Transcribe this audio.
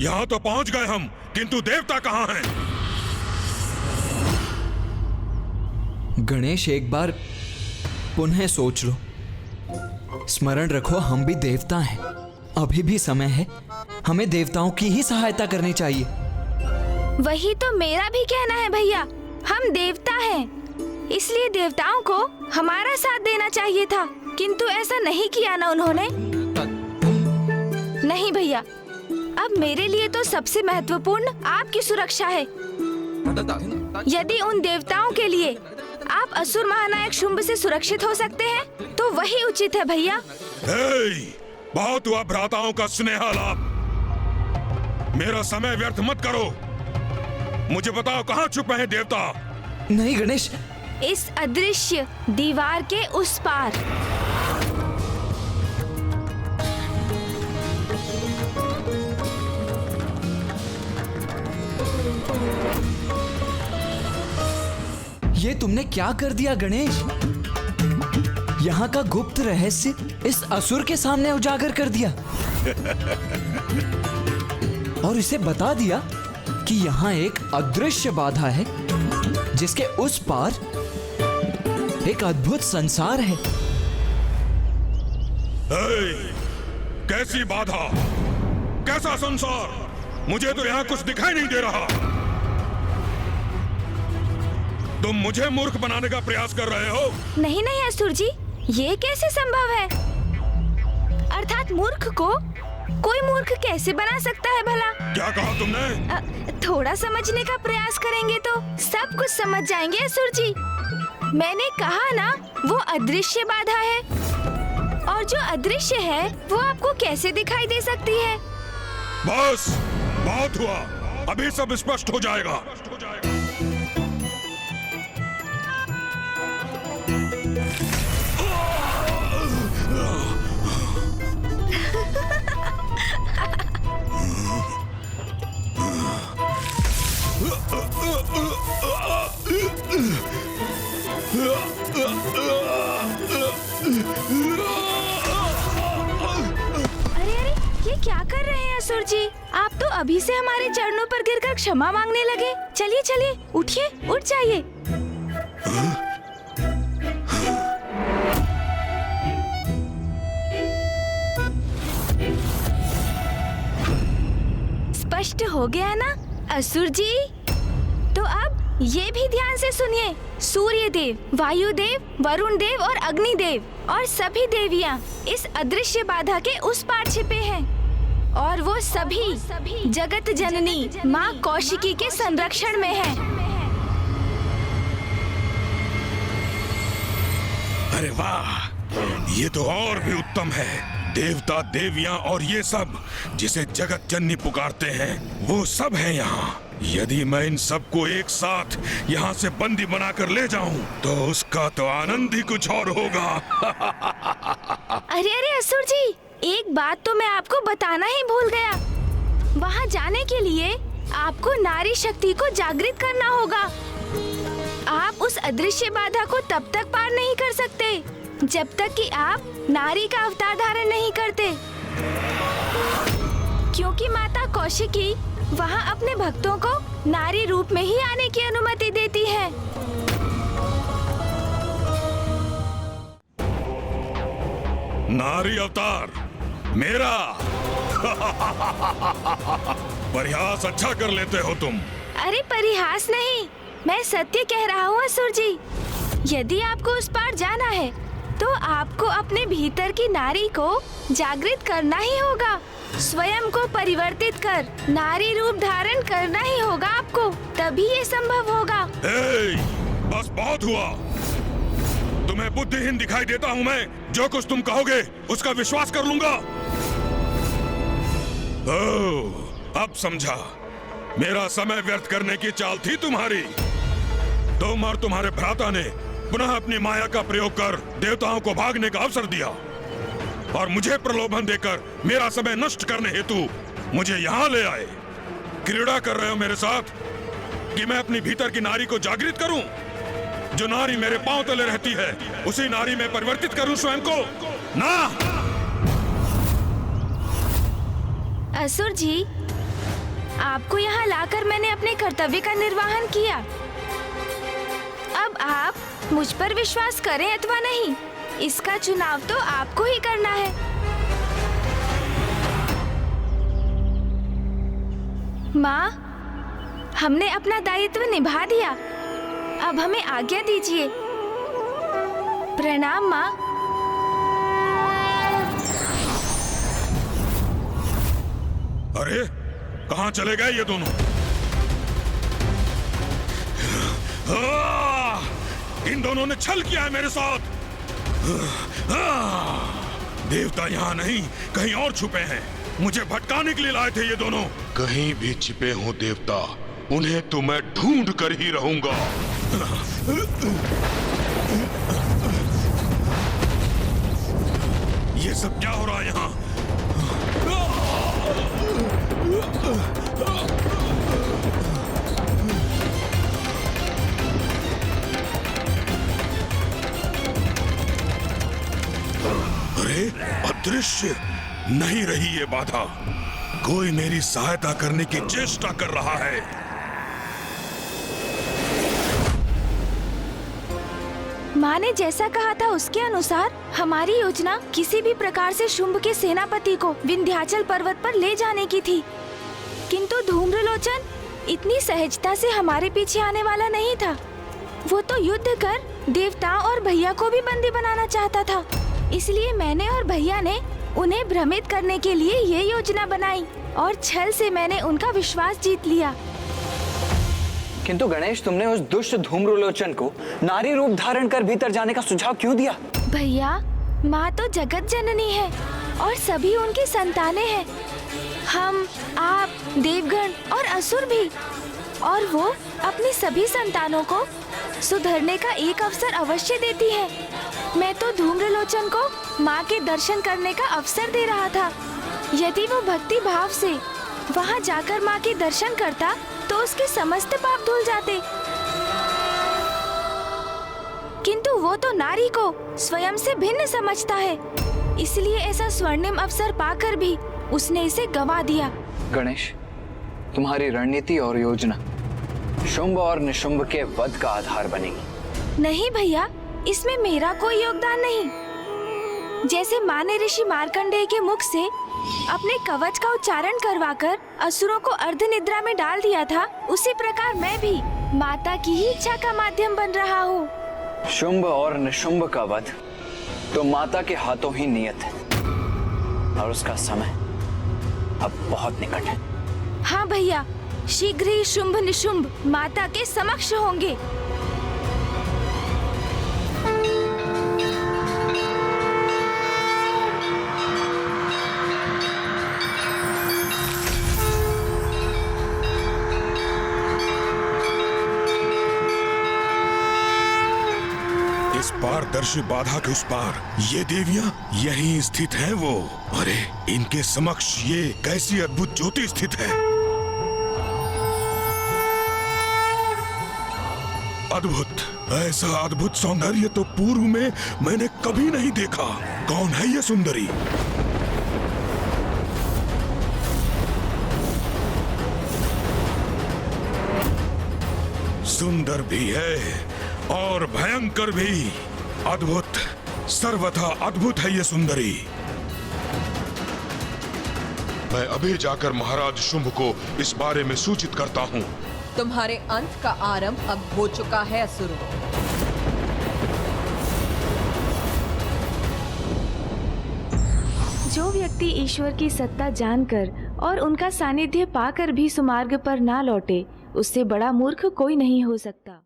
यहाँ तो पहुंच गए हम, किंतु देवता कहाँ हैं? गणेश, एक बार पुनः सोच लो। स्मरण रखो, हम भी देवता हैं। अभी भी समय है, हमें देवताओं की ही सहायता करनी चाहिए। वही तो मेरा भी कहना है भैया। हम देवता हैं, इसलिए देवताओं को हमारा साथ देना चाहिए था, किंतु ऐसा नहीं किया ना उन्होंने। नहीं भैया, अब मेरे लिए तो सबसे महत्वपूर्ण आपकी सुरक्षा है। यदि उन देवताओं के लिए आप असुर महानायक शुंभ से सुरक्षित हो सकते हैं, तो वही उचित है भैया। बहुत हुआ भ्राताओं का स्नेहालाप। मेरा समय व्यर्थ मत करो। मुझे बताओ, कहाँ छुपे हैं देवता? नहीं गणेश, इस अदृश्य दीवार के उस पार। ये तुमने क्या कर दिया गणेश? यहाँ का गुप्त रहस्य इस असुर के सामने उजागर कर दिया और इसे बता दिया कि यहाँ एक अदृश्य बाधा है, जिसके उस पार एक अद्भुत संसार है। कैसी बाधा, कैसा संसार? मुझे तो यहाँ कुछ दिखाई नहीं दे रहा। तुम मुझे मूर्ख बनाने का प्रयास कर रहे हो? नहीं नहीं असुर जी, ये कैसे संभव है? अर्थात मूर्ख को कोई मूर्ख कैसे बना सकता है भला? क्या कहा तुमने? थोड़ा समझने का प्रयास करेंगे तो सब कुछ समझ जाएंगे असुर जी। मैंने कहा ना, वो अदृश्य बाधा है, और जो अदृश्य है वो आपको कैसे दिखाई दे सकती है? बस बहुत हुआ, अभी सब स्पष्ट हो जाएगा। अरे अरे, ये क्या कर रहे हैं असुर जी? आप तो अभी से हमारे चरणों पर गिरकर क्षमा मांगने लगे। चलिए चलिए, उठिए, उठ जाइए। स्पष्ट हो गया ना असुर जी? तो अब ये भी ध्यान से सुनिए। सूर्य देव, वायु देव, वरुण देव और अग्नि देव और सभी देवियां इस अदृश्य बाधा के उस पार छिपे हैं, और वो सभी जगत जननी माँ कौशिकी के संरक्षण में हैं। अरे वाह, ये तो और भी उत्तम है। देवता, देवियां और ये सब जिसे जगत जननी पुकारते हैं, वो सब हैं यहाँ। यदि मैं इन सबको एक साथ यहाँ से बंदी बनाकर ले जाऊं, तो उसका तो आनंद ही कुछ और होगा। अरे अरे असुर जी, एक बात तो मैं आपको बताना ही भूल गया। वहाँ जाने के लिए आपको नारी शक्ति को जागृत करना होगा। आप उस अदृश्य बाधा को तब तक पार नहीं कर सकते जब तक कि आप नारी का अवतार धारण नहीं करते, क्योंकि माता कौशिकी वहाँ अपने भक्तों को नारी रूप में ही आने की अनुमति देती है। नारी अवतार मेरा? परिहास अच्छा कर लेते हो तुम। अरे परिहास नहीं, मैं सत्य कह रहा हूँ असुर जी। यदि आपको उस पार जाना है, तो आपको अपने भीतर की नारी को जागृत करना ही होगा। स्वयं को परिवर्तित कर नारी रूप धारण करना ही होगा आपको, तभी ये संभव होगा। बस बहुत हुआ। तुम्हें बुद्धिहीन दिखाई देता हूँ मैं? जो कुछ तुम कहोगे उसका विश्वास कर लूंगा। अब समझा, मेरा समय व्यर्थ करने की चाल थी तुम्हारी। तुम और तुम्हारे भ्राता ने पुनः अपनी माया का प्रयोग कर देवताओं को भागने का अवसर दिया, और मुझे प्रलोभन देकर मेरा समय नष्ट करने हेतु मुझे यहाँ ले आए। क्रीड़ा कर रहे हो मेरे साथ कि मैं अपनी भीतर की नारी को जागृत करूं? जो नारी मेरे पांव तले रहती है, उसी नारी में परिवर्तित करूं स्वयं को? ना। असुर जी, आपको यहाँ लाकर मैंने अपने कर्तव्य का निर्वहन किया। अब आप मुझ पर विश्वास करें अथवा नहीं, इसका चुनाव तो आपको ही करना है। माँ, हमने अपना दायित्व निभा दिया, अब हमें आज्ञा दीजिए। प्रणाम माँ। अरे कहाँ चले गए ये दोनों? इन दोनों ने छल किया है मेरे साथ। देवता यहाँ नहीं, कहीं और छुपे हैं। मुझे भटकाने के लिए लाए थे ये दोनों। कहीं भी छिपे हों देवता, उन्हें तो मैं ढूंढ कर ही रहूंगा। ये सब क्या हो रहा है यहाँ? अरे अदृश्य नहीं रही ये बाधा, कोई मेरी सहायता करने की चेष्टा कर रहा है। माँ ने जैसा कहा था उसके अनुसार हमारी योजना किसी भी प्रकार से शुंभ के सेनापति को विंध्याचल पर्वत पर ले जाने की थी, किंतु धूम्रलोचन इतनी सहजता से हमारे पीछे आने वाला नहीं था। वो तो युद्ध कर देवताओं और भैया को भी बंदी बनाना चाहता था। इसलिए मैंने और भैया ने उन्हें भ्रमित करने के लिए ये योजना बनाई और छल से मैंने उनका विश्वास जीत लिया। किंतु गणेश, तुमने उस दुष्ट धूम्रलोचन को नारी रूप धारण कर भीतर जाने का सुझाव क्यों दिया? भैया, माँ तो जगत जननी है और सभी उनकी संतानें हैं। हम, आप, देवगण और असुर भी। और वो अपनी सभी संतानों को सुधरने का एक अवसर अवश्य देती है। मैं तो धूम्रलोचन को माँ के दर्शन करने का अवसर दे रहा था। यदि वो भक्ति भाव से वहाँ जाकर माँ के दर्शन करता तो उसके समस्त पाप धुल जाते। किंतु वो तो नारी को स्वयं से भिन्न समझता है, इसलिए ऐसा स्वर्णिम अवसर पाकर भी उसने इसे गंवा दिया। गणेश, तुम्हारी रणनीति और योजना शुंभ और निशुंभ के वध का आधार बनेगी। नहीं भैया, इसमें मेरा कोई योगदान नहीं। जैसे माँ ने ऋषि मार्कंडेय के मुख से अपने कवच का उच्चारण करवाकर असुरों को अर्ध निद्रा में डाल दिया था, उसी प्रकार मैं भी माता की ही इच्छा का माध्यम बन रहा हूँ। शुंभ और निशुंभ का वध तो माता के हाथों ही नियत है और उसका समय अब बहुत निकट है। हाँ भैया, शीघ्र ही शुंभ निशुंभ माता के समक्ष होंगे। इस पारदर्शी बाधा के उस पार ये देवियां यहीं स्थित हैं वो। अरे इनके समक्ष ये कैसी अद्भुत ज्योति स्थित है। अद्भुत, ऐसा अद्भुत सौंदर्य तो पूर्व में मैंने कभी नहीं देखा। कौन है ये सुंदरी? सुंदर भी है और भयंकर भी। अद्भुत, सर्वथा अद्भुत है ये सुंदरी। मैं अभी जाकर महाराज शुंभ को इस बारे में सूचित करता हूँ। तुम्हारे अंत का आरंभ अब हो चुका है असुरों। जो व्यक्ति ईश्वर की सत्ता जानकर और उनका सानिध्य पाकर भी सुमार्ग पर ना लौटे, उससे बड़ा मूर्ख कोई नहीं हो सकता।